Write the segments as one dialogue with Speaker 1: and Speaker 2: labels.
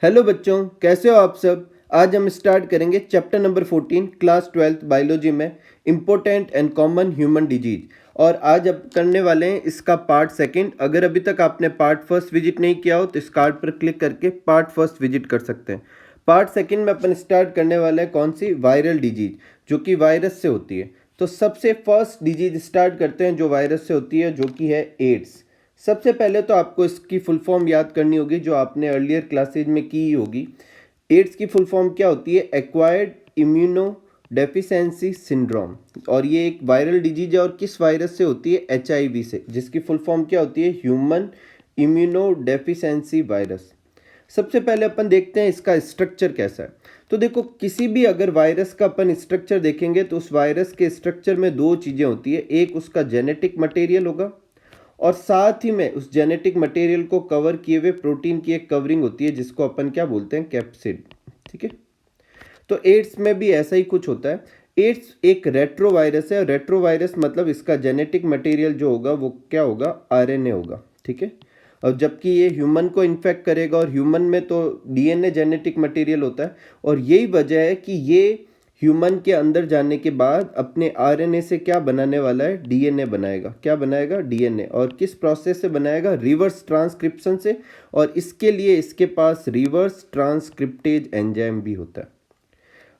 Speaker 1: Hello बच्चों, कैसे हो आप सब। आज हम स्टार्ट करेंगे chapter number 14 class 12th biology में important and common human disease. और आज अब करने वाले हैं इसका पार्ट सेकंड। अगर अभी तक आपने पार्ट फर्स्ट विजिट नहीं किया हो तो इस कार्ड पर क्लिक करके पार्ट फर्स्ट विजिट कर सकते हैं। पार्ट सेकंड में अपन स्टार्ट करने वाले हैं कौन सी, वायरल डिजीज, जो कि वायरस से होती है। तो सबसे फर्स्ट डिजीज स्टार्ट करते हैं जो वायरस से होती है, जो कि है एड्स। सबसे पहले तो आपको इसकी फुल फॉर्म याद करनी होगी, जो आपने अर्लियर क्लासेज में की होगी। एड्स की फुल फॉर्म क्या होती है, एक्वायर्ड इम्यूनो डेफिशिएंसी सिंड्रोम। और ये एक वायरल डिजीज है। और किस वायरस से होती है, HIV से, जिसकी फुल फॉर्म क्या होती है, ह्यूमन इम्यूनो डेफिशिएंसी वायरस। सबसे पहले अपन देखते हैं इसका स्ट्रक्चर कैसा है। तो देखो, किसी भी अगर वायरस का अपन स्ट्रक्चर देखेंगे तो उस वायरस के स्ट्रक्चर में दो चीज़ें होती है। एक उसका जेनेटिक मटेरियल होगा और साथ ही में उस जेनेटिक मटेरियल को कवर किए हुए प्रोटीन की एक कवरिंग होती है, जिसको अपन क्या बोलते हैं, कैप्सिड। ठीक है। तो एड्स में भी ऐसा ही कुछ होता है। एड्स एक रेट्रोवायरस है और रेट्रोवायरस मतलब इसका जेनेटिक मटेरियल जो होगा वो क्या होगा, RNA होगा। ठीक है। और जबकि ये ह्यूमन को इन्फेक्ट करेगा और ह्यूमन में तो DNA जेनेटिक मटेरियल होता है। और यही वजह है कि ये ह्यूमन के अंदर जाने के बाद अपने RNA से क्या बनाने वाला है, DNA बनाएगा। क्या बनाएगा, DNA। और किस प्रोसेस से बनाएगा, रिवर्स ट्रांसक्रिप्शन से। और इसके लिए इसके पास रिवर्स ट्रांसक्रिप्टेज एंजाइम भी होता है।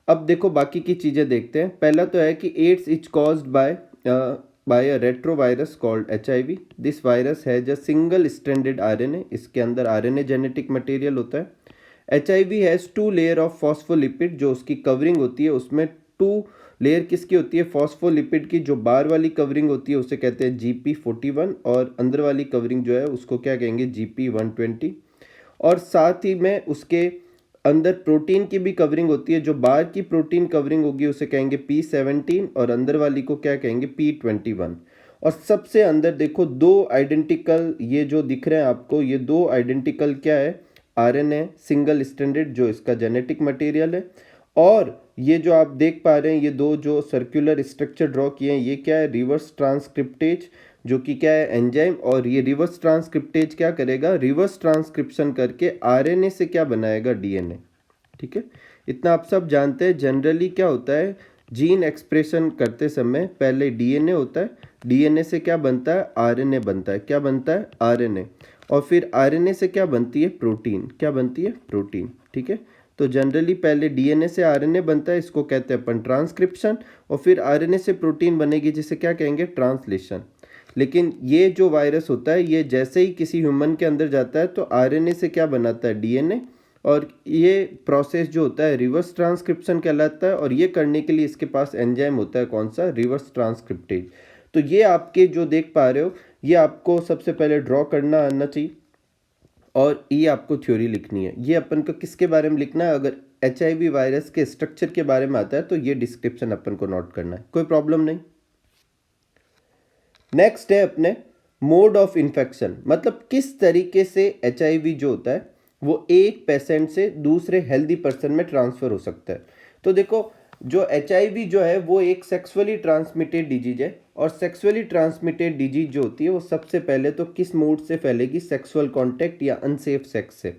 Speaker 1: अब देखो बाकी की चीज़ें देखते हैं। पहला तो है कि AIDS is caused by a retrovirus called HIV। This virus has a single stranded RNA। इसके अंदर RNA जेनेटिक मटेरियल होता है। HIV has 2 layer of phospholipid. जो उसकी कवरिंग होती है उसमें 2 लेयर किसकी होती है, फॉस्फोलिपिड की। जो बाहर वाली कवरिंग होती है उसे कहते हैं GP41 और अंदर वाली कवरिंग जो है उसको क्या कहेंगे, GP120। और साथ ही में उसके अंदर प्रोटीन की भी कवरिंग होती है। जो बाहर की प्रोटीन कवरिंग होगी उसे कहेंगे P17 और अंदर वाली को क्या कहेंगे, P21। और सबसे अंदर देखो दो आइडेंटिकल, ये जो दिख रहे हैं आपको, ये दो आइडेंटिकल क्या है, RNA सिंगल स्ट्रैंडेड, जो इसका जेनेटिक मटेरियल है। और ये जो आप देख पा रहे हैं, ये दो जो सर्कुलर स्ट्रक्चर ड्रॉ किए हैं, ये क्या है, रिवर्स ट्रांसक्रिप्टेज, जो कि क्या है, एंजाइम। और ये रिवर्स ट्रांसक्रिप्टेज क्या करेगा, रिवर्स ट्रांसक्रिप्शन करके RNA से क्या बनाएगा, DNA। ठीक है। इतना आप सब जानते हैं। जनरली क्या होता है, जीन एक्सप्रेशन करते समय पहले DNA होता है। DNA से क्या बनता है, RNA बनता है। क्या बनता है, RNA। और फिर RNA से क्या बनती है, प्रोटीन। क्या बनती है, प्रोटीन। ठीक है। तो जनरली पहले DNA से RNA बनता है, इसको कहते हैं अपन ट्रांसक्रिप्शन। और फिर RNA से प्रोटीन बनेगी, जिसे क्या कहेंगे, ट्रांसलेशन। लेकिन ये जो वायरस होता है, ये जैसे ही किसी ह्यूमन के अंदर जाता है तो RNA से क्या बनाता है, DNA। और ये प्रोसेस जो होता है रिवर्स ट्रांसक्रिप्शन कहलाता है। और ये करने के लिए इसके पास एंजाइम होता है, कौन सा, रिवर्स ट्रांसक्रिप्टेज। तो ये आपके जो देख पा रहे हो, ये आपको सबसे पहले ड्रॉ करना आना चाहिए। और ये आपको थ्योरी लिखनी है। ये अपन को किसके बारे में लिखना है, अगर HIV वायरस के स्ट्रक्चर के बारे में आता है तो ये डिस्क्रिप्शन अपन को नोट करना है, कोई प्रॉब्लम नहीं। नेक्स्ट है अपने मोड ऑफ इन्फेक्शन, मतलब किस तरीके से HIV जो होता है वो एक पेशेंट से दूसरे हेल्दी पर्सन में ट्रांसफर हो सकता है। तो देखो, जो HIV जो है वो एक सेक्सुअली ट्रांसमिटेड डिजीज है। और सेक्सुअली ट्रांसमिटेड डिजीज जो होती है वो सबसे पहले तो किस मोड से फैलेगी, सेक्सुअल कांटेक्ट या अनसेफ सेक्स से।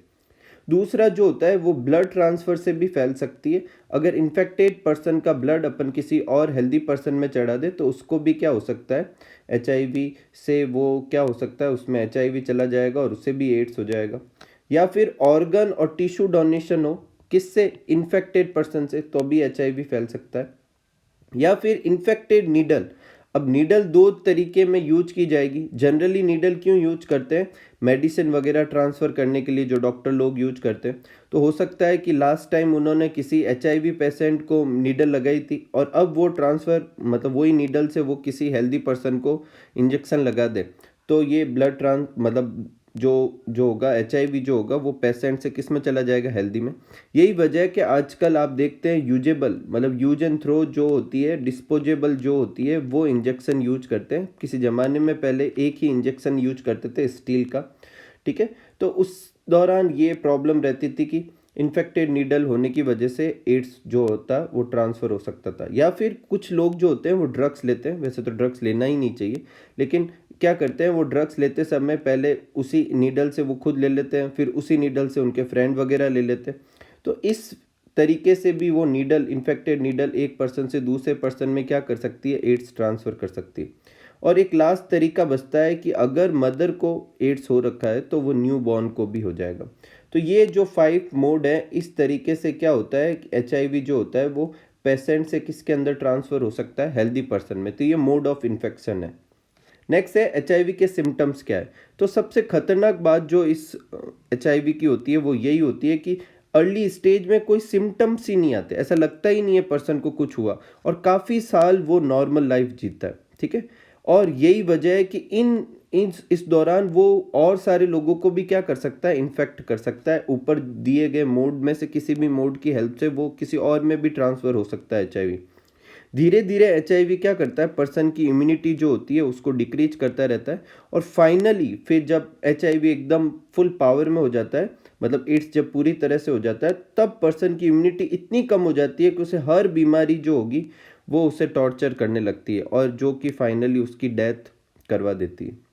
Speaker 1: दूसरा जो होता है वो ब्लड ट्रांसफ़र से भी फैल सकती है। अगर इन्फेक्टेड पर्सन का ब्लड अपन किसी और हेल्दी पर्सन में चढ़ा दे तो उसको भी क्या हो सकता है, HIV से वो क्या हो सकता है, उसमें HIV चला जाएगा और उससे भी एड्स हो जाएगा। या फिर ऑर्गन और टिश्यू डोनेशन हो, किससे, इन्फेक्टेड पर्सन से, तो भी HIV फैल सकता है। या फिर इन्फेक्टेड नीडल। अब नीडल दो तरीके में यूज की जाएगी। जनरली नीडल क्यों यूज करते हैं, मेडिसिन वगैरह ट्रांसफ़र करने के लिए जो डॉक्टर लोग यूज करते हैं। तो हो सकता है कि लास्ट टाइम उन्होंने किसी HIV पेशेंट को नीडल लगाई थी और अब वो ट्रांसफ़र, मतलब वही नीडल से वो किसी हेल्दी पर्सन को इंजेक्शन लगा दे। तो ये ब्लड मतलब जो जो होगा, HIV जो होगा वो पेशेंट से किस में चला जाएगा, हेल्दी में। यही वजह है कि आजकल आप देखते हैं यूजेबल, मतलब यूज एंड थ्रो जो होती है, डिस्पोजेबल जो होती है, वो इंजेक्शन यूज करते हैं। किसी ज़माने में पहले एक ही इंजेक्शन यूज करते थे, स्टील का। ठीक है। तो उस दौरान ये प्रॉब्लम रहती थी कि इन्फेक्टेड नीडल होने की वजह से एड्स जो होता वो ट्रांसफ़र हो सकता था। या फिर कुछ लोग जो होते हैं वो ड्रग्स लेते हैं। वैसे तो ड्रग्स लेना ही नहीं चाहिए, लेकिन क्या करते हैं, वो ड्रग्स लेते समय पहले उसी नीडल से वो खुद ले लेते हैं, फिर उसी नीडल से उनके फ्रेंड वगैरह ले लेते हैं। तो इस तरीके से भी वो नीडल, इन्फेक्टेड नीडल एक पर्सन से दूसरे पर्सन में क्या कर सकती है, एड्स ट्रांसफ़र कर सकती है। और एक लास्ट तरीका बचता है कि अगर मदर को एड्स हो रखा है तो वो न्यू बॉर्न को भी हो जाएगा। तो ये जो 5 मोड है, इस तरीके से क्या होता है कि एचआईवी जो होता है वो पेशेंट से किसके अंदर ट्रांसफ़र हो सकता है, हेल्दी पर्सन में। तो ये मोड ऑफ इन्फेक्शन है। नेक्स्ट है एचआईवी के सिम्टम्स क्या है। तो सबसे खतरनाक बात जो इस एचआईवी की होती है वो यही होती है कि अर्ली स्टेज में कोई सिम्टम्स ही नहीं आते, ऐसा लगता ही नहीं है पर्सन को कुछ हुआ, और काफ़ी साल वो नॉर्मल लाइफ जीता है, ठीक है। और यही वजह है कि इस दौरान वो और सारे लोगों को भी क्या कर सकता है, इन्फेक्ट कर सकता है। ऊपर दिए गए मोड में से किसी भी मोड की हेल्प से वो किसी और में भी ट्रांसफ़र हो सकता है एचआईवी। धीरे धीरे एचआईवी क्या करता है, पर्सन की इम्यूनिटी जो होती है उसको डिक्रीज करता रहता है, और फाइनली फिर जब एचआईवी एकदम फुल पावर में हो जाता है, मतलब एड्स जब पूरी तरह से हो जाता है, तब पर्सन की इम्यूनिटी इतनी कम हो जाती है कि उसे हर बीमारी जो होगी वो उसे टॉर्चर करने लगती है, और जो कि फाइनली उसकी डेथ करवा देती है।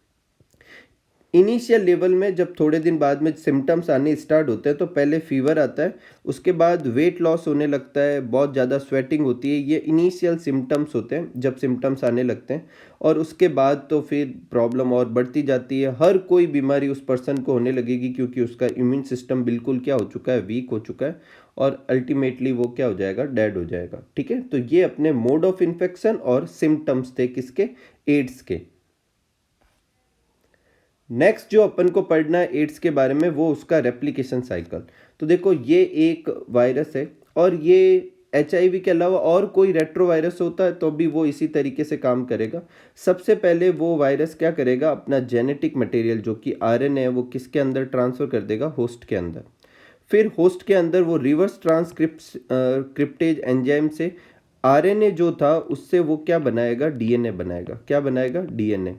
Speaker 1: इनिशियल लेवल में जब थोड़े दिन बाद में सिम्टम्स आने स्टार्ट होते हैं तो पहले फीवर आता है, उसके बाद वेट लॉस होने लगता है, बहुत ज़्यादा स्वेटिंग होती है। ये इनिशियल सिम्टम्स होते हैं जब सिम्टम्स आने लगते हैं, और उसके बाद तो फिर प्रॉब्लम और बढ़ती जाती है। हर कोई बीमारी उस पर्सन को होने लगेगी क्योंकि उसका इम्यून सिस्टम बिल्कुल क्या हो चुका है, वीक हो चुका है, और अल्टीमेटली वो क्या हो जाएगा, डेड हो जाएगा, ठीक है। तो ये अपने मोड ऑफ इन्फेक्शन और सिम्टम्स थे किसके, एड्स के। नेक्स्ट जो अपन को पढ़ना है एड्स के बारे में, वो उसका रेप्लिकेशन साइकिल। तो देखो ये एक वायरस है, और ये एचआईवी के अलावा और कोई रेट्रो वायरस होता है तो भी वो इसी तरीके से काम करेगा। सबसे पहले वो वायरस क्या करेगा, अपना जेनेटिक मटेरियल जो कि आरएनए है वो किसके अंदर ट्रांसफ़र कर देगा, होस्ट के अंदर। फिर होस्ट के अंदर वो रिवर्स ट्रांसक्रिप्टेज एंजाइम से आरएनए जो था उससे वो क्या बनाएगा, डीएनए बनाएगा। क्या बनाएगा, डीएनए।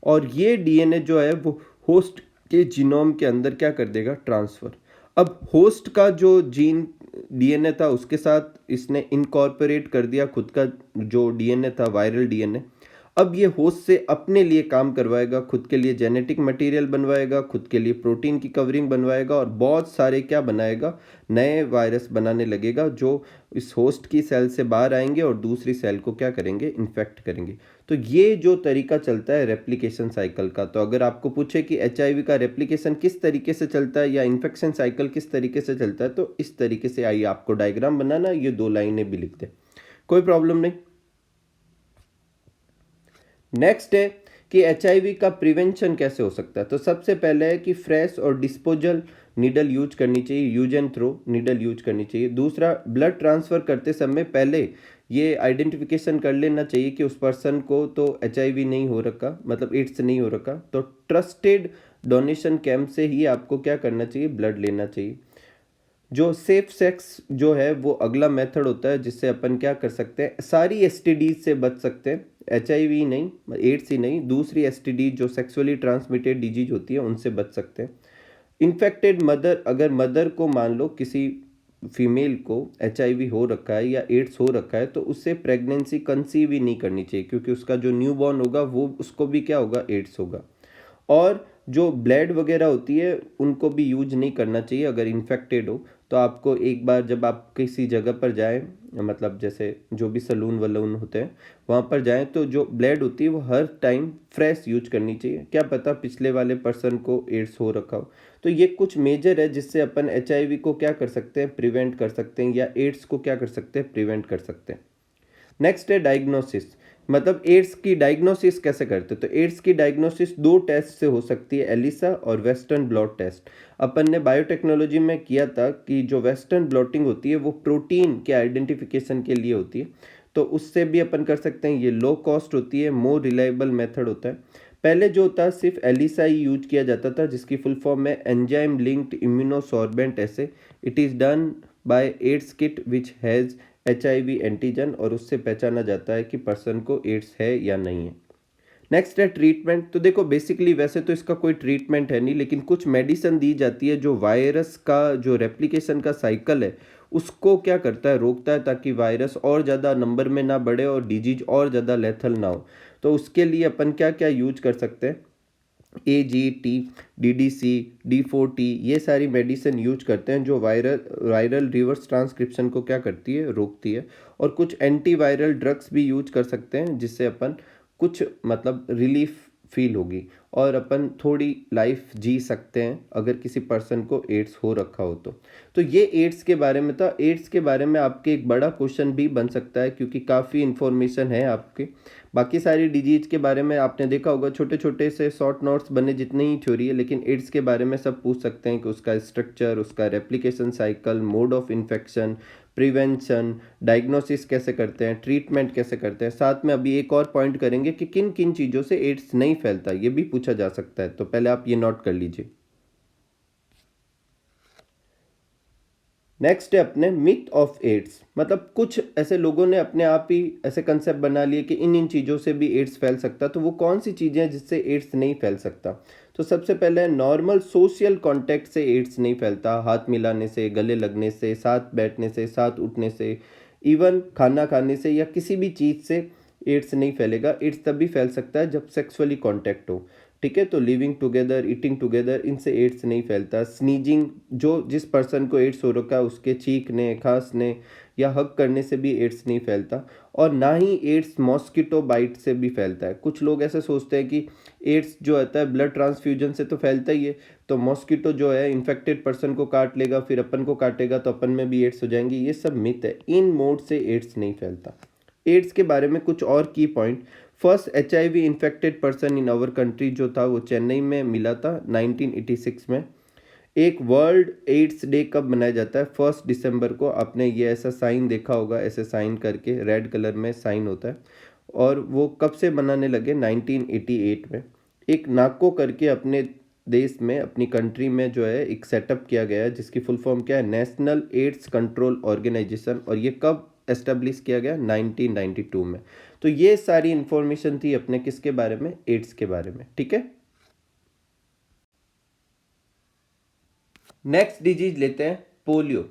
Speaker 1: और ये डीएनए जो है वो होस्ट के जीनोम के अंदर क्या कर देगा, ट्रांसफ़र। अब होस्ट का जो जीन डीएनए था उसके साथ इसने इनकॉर्पोरेट कर दिया खुद का जो डीएनए था, वायरल डीएनए। अब ये होस्ट से अपने लिए काम करवाएगा, खुद के लिए जेनेटिक मटेरियल बनवाएगा, खुद के लिए प्रोटीन की कवरिंग बनवाएगा, और बहुत सारे क्या बनाएगा, नए वायरस बनाने लगेगा जो इस होस्ट की सेल से बाहर आएंगे और दूसरी सेल को क्या करेंगे, इन्फेक्ट करेंगे। तो ये जो तरीका चलता है रेप्लिकेशन साइकिल का। तो अगर आपको पूछे कि एचआईवी का रेप्लिकेशन किस तरीके से चलता है या इन्फेक्शन साइकिल किस तरीके से चलता है, तो इस तरीके से। आइए आपको डायग्राम बनाना, ये 2 लाइनें भी लिख दें, कोई प्रॉब्लम नहीं। नेक्स्ट है कि एचआईवी का प्रिवेंशन कैसे हो सकता है। तो सबसे पहले है कि फ्रेश और डिस्पोजल नीडल यूज करनी चाहिए, use and throw needle use करनी चाहिए। दूसरा, ब्लड ट्रांसफ़र करते समय पहले ये आइडेंटिफिकेशन कर लेना चाहिए कि उस पर्सन को तो एचआईवी नहीं हो रखा, मतलब एड्स नहीं हो रखा। तो ट्रस्टेड डोनेशन कैंप से ही आपको क्या करना चाहिए, ब्लड लेना चाहिए। जो सेफ सेक्स जो है वो अगला मेथड होता है जिससे अपन क्या कर सकते हैं, सारी एसटीडीज से बच सकते हैं। एचआईवी नहीं, एड्स ही नहीं, दूसरी एसटीडीज जो सेक्सुअली ट्रांसमिटेड डिजीज होती है उनसे बच सकते हैं। इन्फेक्टेड मदर, अगर मदर को मान लो किसी फीमेल को एचआईवी हो रखा है या एड्स हो रखा है, तो उससे प्रेगनेंसी कंसीव ही नहीं करनी चाहिए, क्योंकि उसका जो न्यूबॉर्न होगा वो उसको भी क्या होगा, एड्स होगा। और जो ब्लेड वगैरह होती है उनको भी यूज नहीं करना चाहिए अगर इन्फेक्टेड हो। तो आपको एक बार जब आप किसी जगह पर जाएं, मतलब जैसे जो भी सलून वलून होते हैं वहाँ पर जाएं, तो जो ब्लेड होती है वो हर टाइम फ्रेश यूज करनी चाहिए। क्या पता पिछले वाले पर्सन को एड्स हो रखा हो। तो ये कुछ मेजर है जिससे अपन एचआईवी को क्या कर सकते हैं, प्रिवेंट कर सकते हैं, या एड्स को क्या कर सकते हैं, प्रिवेंट कर सकते हैं। नेक्स्ट है डायग्नोसिस, मतलब एड्स की डायग्नोसिस कैसे करते हैं। तो एड्स की डायग्नोसिस 2 टेस्ट से हो सकती है, एलिसा और वेस्टर्न ब्लॉट टेस्ट। अपन ने बायोटेक्नोलॉजी में किया था कि जो वेस्टर्न ब्लॉटिंग होती है वो प्रोटीन के आइडेंटिफिकेशन के लिए होती है, तो उससे भी अपन कर सकते हैं। ये लो कॉस्ट होती है, मोर रिलायबल मेथड होता है। पहले जो होता है सिर्फ एलिसा ही यूज किया जाता था, जिसकी फुल फॉर्म है enzyme linked immunosorbent assay. It is done by AIDS kit which has HIV antigen, और उससे पहचाना जाता है कि पर्सन को एड्स है या नहीं है। नेक्स्ट है ट्रीटमेंट। तो देखो बेसिकली वैसे तो इसका कोई ट्रीटमेंट है नहीं, लेकिन कुछ मेडिसिन दी जाती है जो वायरस का जो रेप्लिकेशन का साइकिल है उसको क्या करता है, रोकता है, ताकि वायरस और ज़्यादा नंबर में ना बढ़े और डिजीज और ज़्यादा लेथल ना हो। तो उसके लिए अपन क्या क्या यूज कर सकते हैं, AGT, DDC, D4T, ये सारी मेडिसिन यूज करते हैं जो वायरल रिवर्स ट्रांसक्रिप्शन को क्या करती है, रोकती है। और कुछ एंटीवायरल ड्रग्स भी यूज कर सकते हैं जिससे अपन कुछ मतलब रिलीफ फील होगी और अपन थोड़ी लाइफ जी सकते हैं अगर किसी पर्सन को एड्स हो रखा हो तो ये एड्स के बारे में था। एड्स के बारे में आपके एक बड़ा क्वेश्चन भी बन सकता है क्योंकि काफ़ी इन्फॉर्मेशन है आपके। बाकी सारी डिजीज के बारे में आपने देखा होगा छोटे छोटे से शॉर्ट नोट्स बने जितनी ही थ्योरी है, लेकिन एड्स के बारे में सब पूछ सकते हैं कि उसका स्ट्रक्चर, उसका replication cycle, mode of infection, prevention, diagnosis कैसे करते हैं, ट्रीटमेंट कैसे करते हैं। साथ में अभी एक और पॉइंट करेंगे कि किन किन चीज़ों से एड्स नहीं फैलता, ये भी पूछा जा सकता है, तो पहले आप ये नोट कर लीजिए। नेक्स्ट है अपने मिथ ऑफ एड्स, मतलब कुछ ऐसे लोगों ने अपने आप ही ऐसे कंसेप्ट बना लिए कि इन चीज़ों से भी एड्स फैल सकता। तो वो कौन सी चीज़ें हैं जिससे एड्स नहीं फैल सकता। तो सबसे पहले नॉर्मल सोशल कांटेक्ट से एड्स नहीं फैलता, हाथ मिलाने से, गले लगने से, साथ बैठने से, साथ उठने से, इवन खाना खाने से या किसी भी चीज़ से एड्स नहीं फैलेगा। एड्स तभी फैल सकता है जब सेक्सुअली कांटेक्ट हो, ठीक है। तो लिविंग टुगेदर, ईटिंग टुगेदर, इनसे एड्स नहीं फैलता। स्नीजिंग, जो जिस पर्सन को एड्स हो रखा है उसके चीखने, खांसने या हग करने से भी एड्स नहीं फैलता। और ना ही एड्स मॉस्किटो बाइट से भी फैलता है। कुछ लोग ऐसे सोचते हैं कि एड्स जो होता है ब्लड ट्रांसफ्यूजन से तो फैलता ही है, तो मॉस्किटो जो है इन्फेक्टेड पर्सन को काट लेगा, फिर अपन को काटेगा तो अपन में भी एड्स हो जाएंगी। ये सब मिथ है, इन मोड से एड्स नहीं फैलता। एड्स के बारे में कुछ और की point. First HIV infected person in our country जो था वो चेन्नई में मिला था 1986 में। एक वर्ल्ड एड्स डे कब मनाया जाता है, 1 दिसंबर को। आपने ये ऐसा साइन देखा होगा, ऐसे साइन करके रेड कलर में साइन होता है। और वो कब से मनाने लगे, 1988 में। एक नाको करके अपने देश में, अपनी कंट्री में जो है एक सेटअप किया गया है जिसकी फुल फॉर्म क्या है, नेशनल एड्स कंट्रोल ऑर्गेनाइजेशन। और ये कब एस्टेब्लिश किया गया, 1992 में। तो ये सारी इंफॉर्मेशन थी अपने किसके बारे में, एड्स के बारे में, ठीक है। नेक्स्ट डिजीज लेते हैं पोलियो।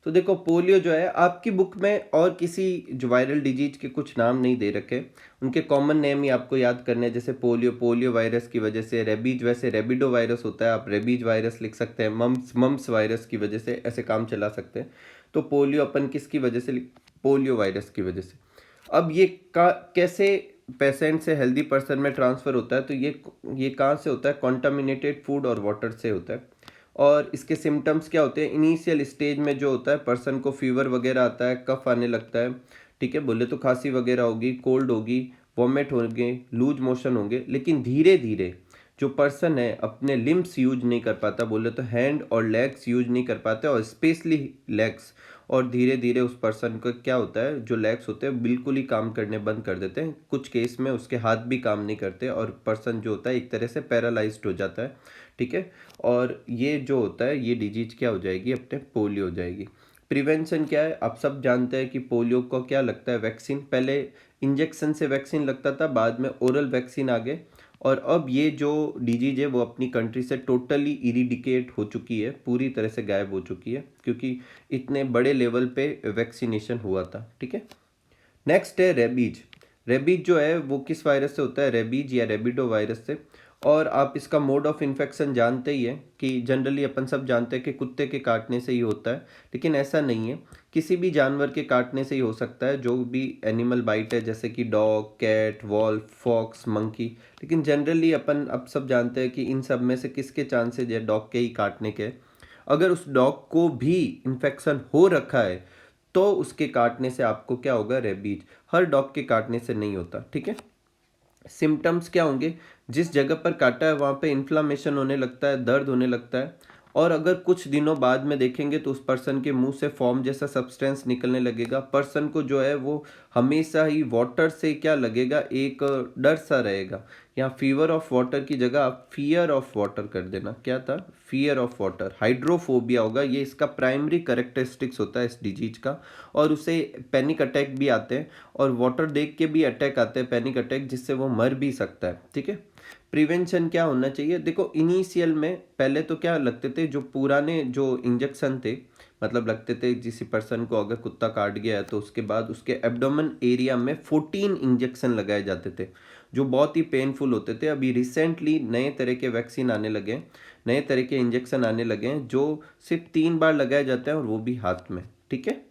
Speaker 1: तो देखो पोलियो जो है आपकी बुक में और किसी जो वायरल डिजीज के कुछ नाम नहीं दे रखे, उनके कॉमन नेम ही आपको याद करने हैं। जैसे पोलियो, पोलियो वायरस की वजह से। रेबीज, वैसे रेबिडो वायरस होता है, आप रेबीज वायरस लिख सकते हैं। मम्स वायरस की वजह से, ऐसे काम चला सकते हैं। तो पोलियो अपन किसकी वजह से, पोलियो वायरस की वजह से। अब ये कैसे पेशेंट से हेल्दी पर्सन में ट्रांसफ़र होता है, तो ये कहाँ से होता है, कॉन्टामिनेटेड फूड और वाटर से होता है। और इसके सिम्टम्स क्या होते हैं, इनिशियल स्टेज में जो होता है पर्सन को फीवर वगैरह आता है, कफ आने लगता है, ठीक है, बोले तो खांसी वगैरह होगी, कोल्ड होगी, वॉमिट होंगे, लूज मोशन होंगे। लेकिन धीरे धीरे जो पर्सन है अपने लिम्स यूज नहीं कर पाता, बोले तो हैंड और लेग्स यूज नहीं कर पाते, और स्पेशली लेग्स। और धीरे धीरे उस पर्सन का क्या होता है, जो लेग्स होते हैं बिल्कुल ही काम करने बंद कर देते हैं। कुछ केस में उसके हाथ भी काम नहीं करते और पर्सन जो होता है एक तरह से पैरालाइज्ड हो जाता है, ठीक है। और ये जो होता है ये डिजीज क्या हो जाएगी, अपने पोलियो हो जाएगी। प्रिवेंशन क्या है, आप सब जानते हैं कि पोलियो को क्या लगता है, वैक्सीन। पहले इंजेक्शन से वैक्सीन लगता था, बाद में ओरल वैक्सीन आ गए। और अब ये जो डिजीज है वो अपनी कंट्री से टोटली इरिडिकेट हो चुकी है, पूरी तरह से गायब हो चुकी है, क्योंकि इतने बड़े लेवल पे वैक्सीनेशन हुआ था, ठीक है। नेक्स्ट है रेबीज। रेबीज जो है वो किस वायरस से होता है, रेबीज या रेबिडो वायरस से। और आप इसका मोड ऑफ इन्फेक्शन जानते ही हैं कि जनरली अपन सब जानते हैं कि कुत्ते के काटने से ही होता है, लेकिन ऐसा नहीं है। किसी भी जानवर के काटने से ही हो सकता है, जो भी एनिमल बाइट है, जैसे कि dog, cat, wolf, fox, monkey. लेकिन जनरली अपन अब सब जानते हैं कि इन सब में से किसके चांसेज है, डॉग के ही काटने के। अगर उस डॉग को भी इन्फेक्शन हो रखा है तो उसके काटने से आपको क्या होगा, रेबीज। हर डॉग के काटने से नहीं होता, ठीक है। सिम्टम्स क्या होंगे, जिस जगह पर काटा है वहाँ पे इन्फ्लामेशन होने लगता है, दर्द होने लगता है। और अगर कुछ दिनों बाद में देखेंगे तो उस पर्सन के मुंह से फॉर्म जैसा सब्सटेंस निकलने लगेगा। पर्सन को जो है वो हमेशा ही वाटर से क्या लगेगा, एक डर सा रहेगा। यहाँ फीवर ऑफ वाटर की जगह आप फियर ऑफ वाटर कर देना। क्या था, फियर ऑफ वाटर। हाइड्रोफोबिया होगा, ये इसका प्राइमरी करेक्टरिस्टिक्स होता है इस डिजीज का। और उसे पैनिक अटैक भी आते हैं, और वाटर देख के भी अटैक आते हैं, पैनिक अटैक, जिससे वो मर भी सकता है, ठीक है। प्रिवेंशन क्या होना चाहिए, देखो इनिशियल में पहले तो क्या लगते थे, जो पुराने जो इंजेक्शन थे, मतलब लगते थे किसी पर्सन को अगर कुत्ता काट गया है तो उसके बाद उसके एब्डोमेन एरिया में 14 इंजेक्शन लगाए जाते थे। जो बहुत ही पेनफुल होते थे। अभी रिसेंटली नए तरह के वैक्सीन आने लगे हैं, नए तरह के इंजेक्शन आने लगे हैं जो सिर्फ 3 बार लगाया जाता है और वो भी हाथ में। ठीक है,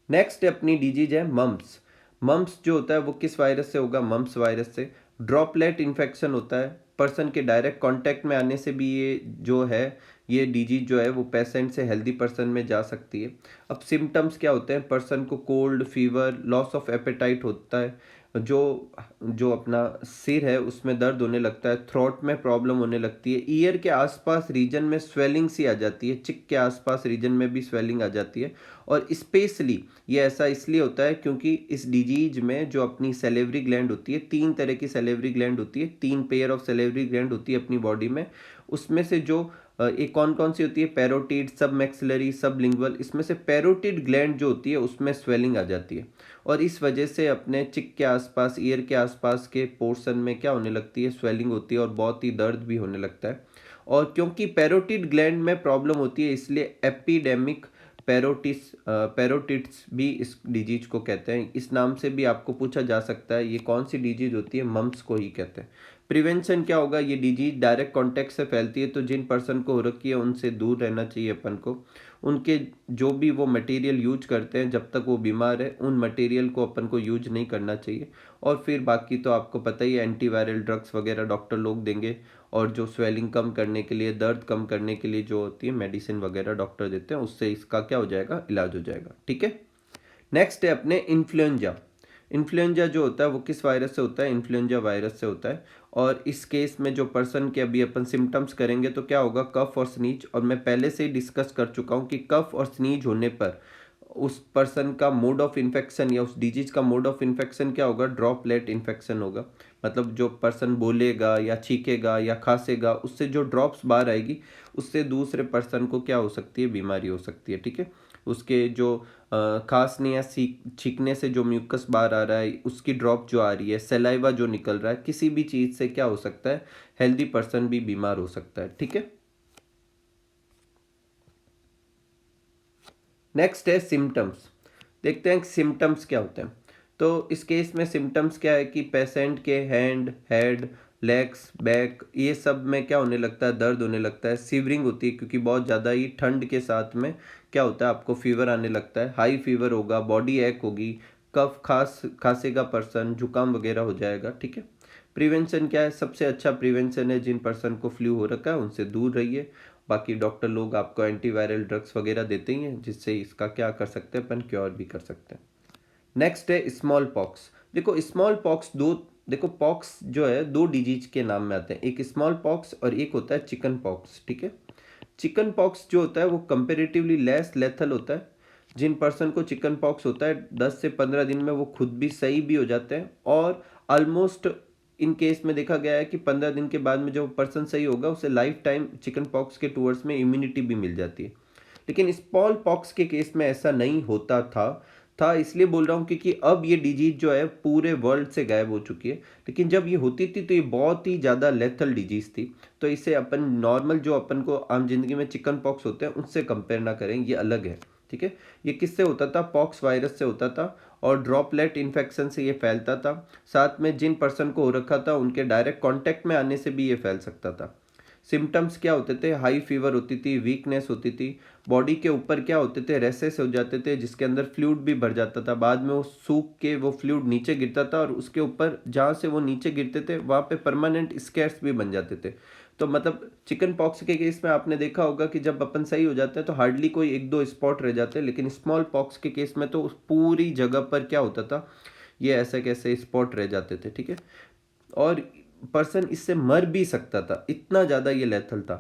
Speaker 1: नेक्स्ट अपनी डिजीज है मम्प्स। मम्प्स जो होता है वो किस वायरस से होगा? मम्प्स वायरस से। ड्रॉपलेट इन्फेक्शन होता है, पर्सन के डायरेक्ट कांटेक्ट में आने से भी ये जो है, ये डिजीज जो है वो पेशेंट से हेल्दी पर्सन में जा सकती है। अब सिम्टम्स क्या होते हैं? पर्सन को cold, fever, loss of appetite होता है, जो जो अपना सिर है उसमें दर्द होने लगता है, थ्रोट में प्रॉब्लम होने लगती है, ईयर के आसपास रीजन में स्वेलिंग सी आ जाती है, चिक के आसपास रीजन में भी स्वेलिंग आ जाती है। और स्पेशली ये ऐसा इसलिए होता है क्योंकि इस डिजीज में जो अपनी सेलेवरी ग्लैंड होती है, 3 तरह की सेलेवरी ग्लैंड होती है, 3 पेयर ऑफ सेलेवरी ग्लैंड होती है अपनी बॉडी में। उसमें से जो एक कौन कौन सी होती है? पैरोटिड, सब मैक्सिलरी, सब लिंगुअल। इसमें से पैरोटिड ग्लैंड जो होती है उसमें स्वेलिंग आ जाती है और इस वजह से अपने चिक के आसपास, ईयर के आसपास के पोर्शन में क्या होने लगती है? स्वेलिंग होती है और बहुत ही दर्द भी होने लगता है। और क्योंकि पैरोटिड ग्लैंड में प्रॉब्लम होती है इसलिए एपिडेमिक पैरोटिट्स भी इस डिजीज को कहते हैं। इस नाम से भी आपको पूछा जा सकता है ये कौन सी डिजीज होती है? मम्प्स को ही कहते हैं। प्रिवेंशन क्या होगा? ये डिजीज डायरेक्ट कांटेक्ट से फैलती है तो जिन पर्सन को हो रखी है उनसे दूर रहना चाहिए अपन को। उनके जो भी वो मटेरियल यूज करते हैं जब तक वो बीमार है उन मटेरियल को अपन को यूज नहीं करना चाहिए। और फिर बाकी तो आपको पता ही है, एंटीवायरल ड्रग्स वगैरह डॉक्टर लोग देंगे और जो स्वेलिंग कम करने के लिए, दर्द कम करने के लिए जो होती है मेडिसिन वगैरह डॉक्टर देते हैं, उससे इसका क्या हो जाएगा? इलाज हो जाएगा। ठीक है, नेक्स्ट है अपने इन्फ्लुएंजा। इन्फ्लुएंजा जो होता है वो किस वायरस से होता है? इन्फ्लुएंजा वायरस से होता है। और इस केस में जो पर्सन के अभी अपन सिम्टम्स करेंगे तो क्या होगा? कफ और स्नीज। और मैं पहले से ही डिस्कस कर चुका हूँ कि कफ और स्नीज होने पर उस पर्सन का मोड ऑफ इन्फेक्शन या उस डिजीज का मोड ऑफ इन्फेक्शन क्या होगा? ड्रॉपलेट इन्फेक्शन होगा। मतलब जो पर्सन बोलेगा या छींकेगा या खांसेगा उससे जो ड्रॉप्स बाहर आएगी उससे दूसरे पर्सन को क्या हो सकती है? बीमारी हो सकती है। ठीक है, उसके जो खांसने या छींकने से जो म्यूकस बाहर आ रहा है, उसकी ड्रॉप जो आ रही है, सलाइवा जो निकल रहा है, किसी भी चीज़ से क्या हो सकता है? हेल्दी पर्सन भी बीमार हो सकता है। ठीक है, नेक्स्ट है सिम्टम्स। देखते हैं सिम्टम्स क्या होते हैं। तो इस केस में सिम्टम्स क्या है कि पेशेंट के हैंड, हेड, लेग्स, बैक, ये सब में क्या होने लगता है? दर्द होने लगता है। सीवरिंग होती है क्योंकि बहुत ज़्यादा ही ठंड के साथ में क्या होता है? आपको फीवर आने लगता है, हाई फीवर होगा, बॉडी एक होगी, कफ खांसेगा पर्सन, जुकाम वगैरह हो जाएगा। ठीक है, प्रिवेंशन क्या है? सबसे अच्छा प्रिवेंशन है जिन पर्सन को फ्लू हो रखा है उनसे दूर रहिए। बाकी डॉक्टर लोग आपको एंटीवायरल ड्रग्स वगैरह देते ही हैं जिससे इसका क्या कर सकते हैं? अपन क्योर भी कर सकते हैं। नेक्स्ट है स्मॉल पॉक्स। देखो स्मॉल पॉक्स दो, देखो पॉक्स जो है 2 डिजीज के नाम में आते हैं, एक स्मॉल पॉक्स और एक होता है चिकन पॉक्स। ठीक है, चिकन पॉक्स जो होता है वो कंपेरेटिवली लेस लेथल होता है। जिन पर्सन को चिकन पॉक्स होता है 10 से 15 दिन में वो खुद भी सही भी हो जाते हैं और ऑलमोस्ट इन केस में देखा गया है कि 15 दिन के बाद में जो पर्सन सही होगा उसे लाइफ टाइम चिकन पॉक्स के टूवर्ड्स में इम्यूनिटी भी मिल जाती है। लेकिन स्मॉल पॉक्स के केस में ऐसा नहीं होता था इसलिए बोल रहा हूँ क्योंकि अब ये डिजीज जो है पूरे वर्ल्ड से गायब हो चुकी है। लेकिन जब ये होती थी तो ये बहुत ही ज़्यादा लेथल डिजीज थी। तो इसे अपन नॉर्मल जो अपन को आम जिंदगी में चिकन पॉक्स होते हैं उनसे कंपेयर ना करें, ये अलग है। ठीक है, ये किससे होता था? पॉक्स वायरस से होता था और ड्रॉपलेट इन्फेक्शन से ये फैलता था। साथ में जिन पर्सन को हो रखा था उनके डायरेक्ट कांटेक्ट में आने से भी ये फैल सकता था। सिम्टम्स क्या होते थे? हाई फीवर होती थी, वीकनेस होती थी, बॉडी के ऊपर क्या होते थे? रेसेस हो जाते थे जिसके अंदर फ्लूइड भी भर जाता था, बाद में वो सूख के वो फ्लूइड नीचे गिरता था और उसके ऊपर जहाँ से वो नीचे गिरते थे वहाँ पे परमानेंट स्कैर्स भी बन जाते थे। तो मतलब चिकन पॉक्स के केस में आपने देखा होगा कि जब अपन सही हो जाते हैं तो हार्डली कोई 1-2 स्पॉट रह जाते हैं, लेकिन स्मॉल पॉक्स के केस में तो उस पूरी जगह पर क्या होता था? ये ऐसे कैसे स्पॉट रह जाते थे। ठीक है, और पर्सन इससे मर भी सकता था, इतना ज़्यादा ये लेथल था।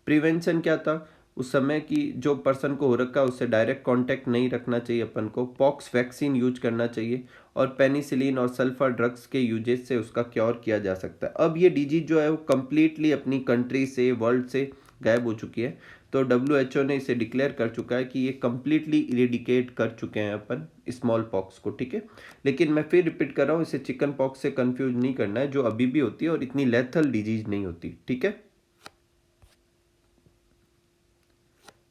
Speaker 1: प्रिवेंशन क्या था उस समय की? जो पर्सन को हो रखा है उससे डायरेक्ट कांटेक्ट नहीं रखना चाहिए अपन को, पॉक्स वैक्सीन यूज करना चाहिए और पेनिसिलिन और सल्फर ड्रग्स के यूजेज से उसका क्योर किया जा सकता है। अब ये डिजीज जो है वो कम्प्लीटली अपनी कंट्री से, वर्ल्ड से गायब हो चुकी है। तो WHO ने इसे डिक्लेयर कर चुका है कि ये कम्प्लीटली इरेडिकेट कर चुके हैं अपन स्मॉल पॉक्स को। ठीक है, लेकिन मैं फिर रिपीट कर रहा हूँ, इसे चिकन पॉक्स से कंफ्यूज नहीं करना है जो अभी भी होती है और इतनी लेथल डिजीज नहीं होती। ठीक है,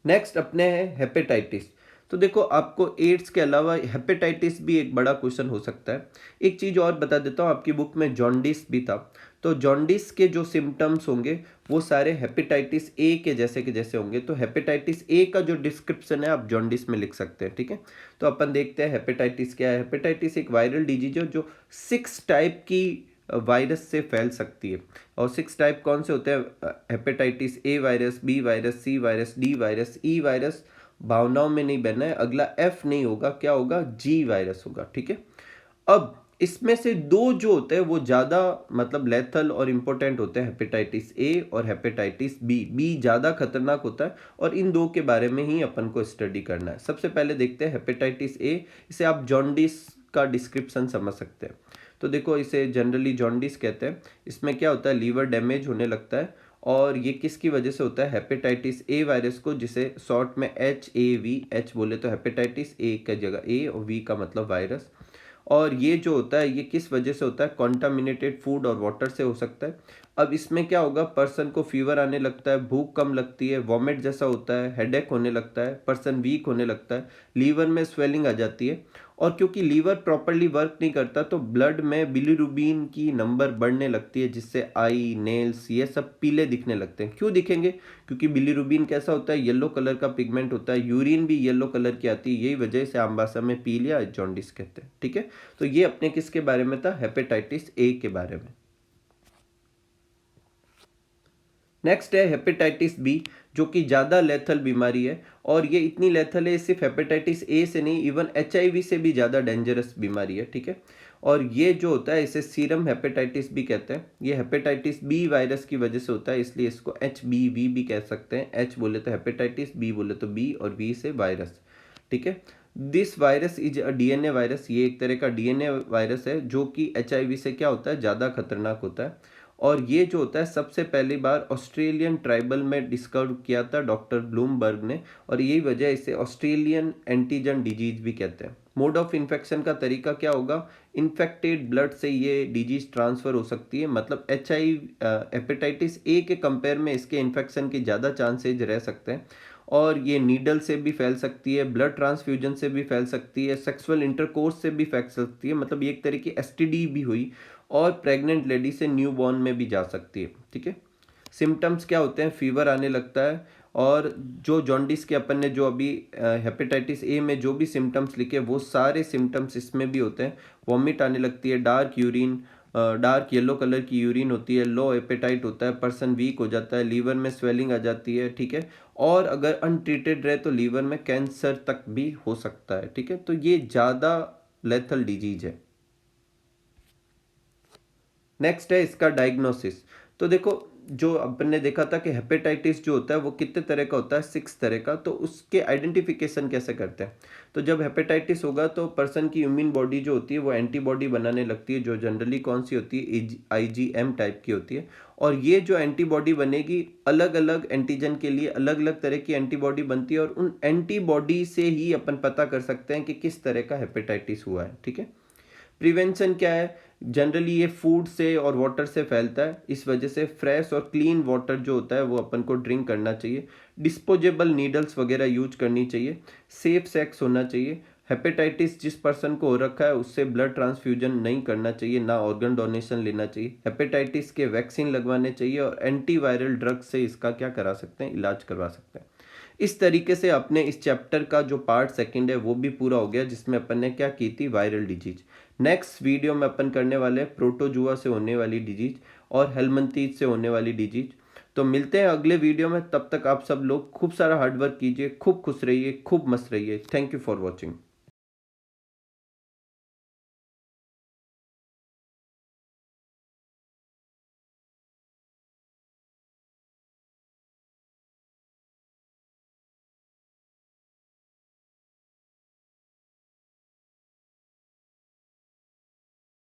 Speaker 1: नेक्स्ट अपने हैं हेपेटाइटिस। तो देखो आपको एड्स के अलावा हेपेटाइटिस भी एक बड़ा क्वेश्चन हो सकता है। एक चीज़ और बता देता हूँ, आपकी बुक में जॉन्डिस भी था। तो जॉन्डिस के जो सिम्टम्स होंगे वो सारे हेपेटाइटिस ए के जैसे होंगे। तो हेपेटाइटिस ए का जो डिस्क्रिप्शन है आप जॉन्डिस में लिख सकते हैं, ठीक है। तो अपन देखते हैं हेपेटाइटिस क्या है। हेपेटाइटिस एक वायरल डिजीज है जो 6 टाइप की वायरस से फैल सकती है। और 6 टाइप कौन से होते हैं? Hepatitis A virus, B virus, C virus, D virus, E virus, भावनाओं में नहीं बहना है, अगला एफ नहीं होगा, क्या होगा? जी वायरस होगा, ठीक है। अब इसमें से दो जो होते हैं वो ज़्यादा मतलब लेथल और इम्पोर्टेंट होते हैं, हेपेटाइटिस ए और हेपेटाइटिस बी। बी ज़्यादा खतरनाक होता है और इन दो के बारे में ही अपन को स्टडी करना है। सबसे पहले देखते हैं हेपेटाइटिस ए। इसे आप जॉन्डिस का डिस्क्रिप्शन समझ सकते हैं। तो देखो इसे जनरली जॉन्डिस कहते हैं। इसमें क्या होता है? लीवर डैमेज होने लगता है और ये किसकी वजह से होता है? हेपेटाइटिस ए वायरस को, जिसे शॉर्ट में HAV, एच बोले तो हेपेटाइटिस ए का जगह ए और वी का मतलब वायरस। और ये जो होता है ये किस वजह से होता है? कॉन्टामिनेटेड फूड और वाटर से हो सकता है। अब इसमें क्या होगा? पर्सन को फीवर आने लगता है, भूख कम लगती है, वॉमिट जैसा होता है, हेडेक होने लगता है, पर्सन वीक होने लगता है, लीवर में स्वेलिंग आ जाती है। और क्योंकि लीवर प्रॉपरली वर्क नहीं करता तो ब्लड में बिलीरुबिन की नंबर बढ़ने लगती है, जिससे आई, नेल्स ये सब पीले दिखने लगते हैं। क्यों दिखेंगे? क्योंकि बिलीरुबिन कैसा होता है? येलो कलर का पिगमेंट होता है। यूरिन भी येलो कलर की आती है, यही वजह से आम भाषा में पीलिया जॉन्डिस कहते हैं, ठीक है। तो ये अपने किसके बारे में था? हेपेटाइटिस ए के बारे में। नेक्स्ट है हेपेटाइटिस बी, जो कि ज़्यादा लेथल बीमारी है। और ये इतनी लेथल है, सिर्फ हेपेटाइटिस ए से नहीं, इवन HIV से भी ज़्यादा डेंजरस बीमारी है, ठीक है। और ये जो होता है इसे सीरम हेपेटाइटिस भी कहते हैं। ये हेपेटाइटिस बी वायरस की वजह से होता है, इसलिए इसको HBV भी कह सकते हैं। H बोले तो हेपेटाइटिस, बी बोले तो बी और वी से वायरस, ठीक है। This virus is a DNA virus. ये एक तरह का DNA वायरस है जो कि HIV से क्या होता है? ज़्यादा खतरनाक होता है। और ये जो होता है सबसे पहली बार ऑस्ट्रेलियन ट्राइबल में डिस्कवर किया था डॉक्टर ब्लूमबर्ग ने, और यही वजह इसे ऑस्ट्रेलियन एंटीजन डिजीज भी कहते हैं। मोड ऑफ इन्फेक्शन का तरीका क्या होगा? इन्फेक्टेड ब्लड से ये डिजीज ट्रांसफर हो सकती है। मतलब हेपेटाइटिस ए के कंपेयर में इसके इन्फेक्शन के ज़्यादा चांसेज रह सकते हैं। और ये नीडल से भी फैल सकती है, ब्लड ट्रांसफ्यूजन से भी फैल सकती है, सेक्सुअल इंटरकोर्स से भी फैल सकती है, मतलब ये एक तरह की STD भी हुई। और प्रेग्नेंट लेडी से न्यूबॉर्न में भी जा सकती है, ठीक है। सिम्टम्स क्या होते हैं? फीवर आने लगता है। और जो जॉन्डिस के अपन ने जो अभी हेपेटाइटिस ए में जो भी सिम्टम्स लिखे वो सारे सिम्टम्स इसमें भी होते हैं। वॉमिट आने लगती है, dark urine, dark yellow colour की यूरिन होती है, लो एपेटाइट होता है, पर्सन वीक हो जाता है, लीवर में स्वेलिंग आ जाती है, ठीक है। और अगर अनट्रीटेड रहे तो लीवर में कैंसर तक भी हो सकता है, ठीक है। तो ये ज़्यादा लेथल डिजीज है। नेक्स्ट है इसका डायग्नोसिस। तो देखो जो अपन ने देखा था कि हेपेटाइटिस जो होता है वो कितने तरह का होता है? 6 तरह का। तो उसके आइडेंटिफिकेशन कैसे करते हैं? तो जब हेपेटाइटिस होगा तो पर्सन की इम्यून बॉडी जो होती है वो एंटीबॉडी बनाने लगती है, जो जनरली कौन सी होती है? IgM टाइप की होती है। और ये जो एंटीबॉडी बनेगी, अलग अलग एंटीजन के लिए अलग अलग तरह की एंटीबॉडी बनती है, और उन एंटीबॉडी से ही अपन पता कर सकते हैं कि किस तरह का हेपेटाइटिस हुआ है, ठीक है। प्रिवेंशन क्या है? जनरली ये फूड से और वाटर से फैलता है, इस वजह से फ्रेश और क्लीन वाटर जो होता है वो अपन को ड्रिंक करना चाहिए। डिस्पोजेबल नीडल्स वगैरह यूज करनी चाहिए। सेफ सेक्स होना चाहिए। हेपेटाइटिस जिस पर्सन को हो रखा है उससे ब्लड ट्रांसफ्यूजन नहीं करना चाहिए, ना ऑर्गन डोनेशन लेना चाहिए। हेपेटाइटिस के वैक्सीन लगवाने चाहिए और एंटीवायरल ड्रग से इसका क्या करा सकते हैं? इलाज करवा सकते हैं। इस तरीके से अपने इस चैप्टर का जो पार्ट सेकंड है वो भी पूरा हो गया, जिसमें अपन ने क्या की थी? Viral disease. नेक्स्ट वीडियो में अपन करने वाले हैं प्रोटोजुआ से होने वाली डिजीज और हेलमंथीज से होने वाली डिजीज। तो मिलते हैं अगले वीडियो में, तब तक आप सब लोग खूब सारा हार्डवर्क कीजिए, खूब खुश रहिए, खूब मस्त रहिए। Thank you for watching.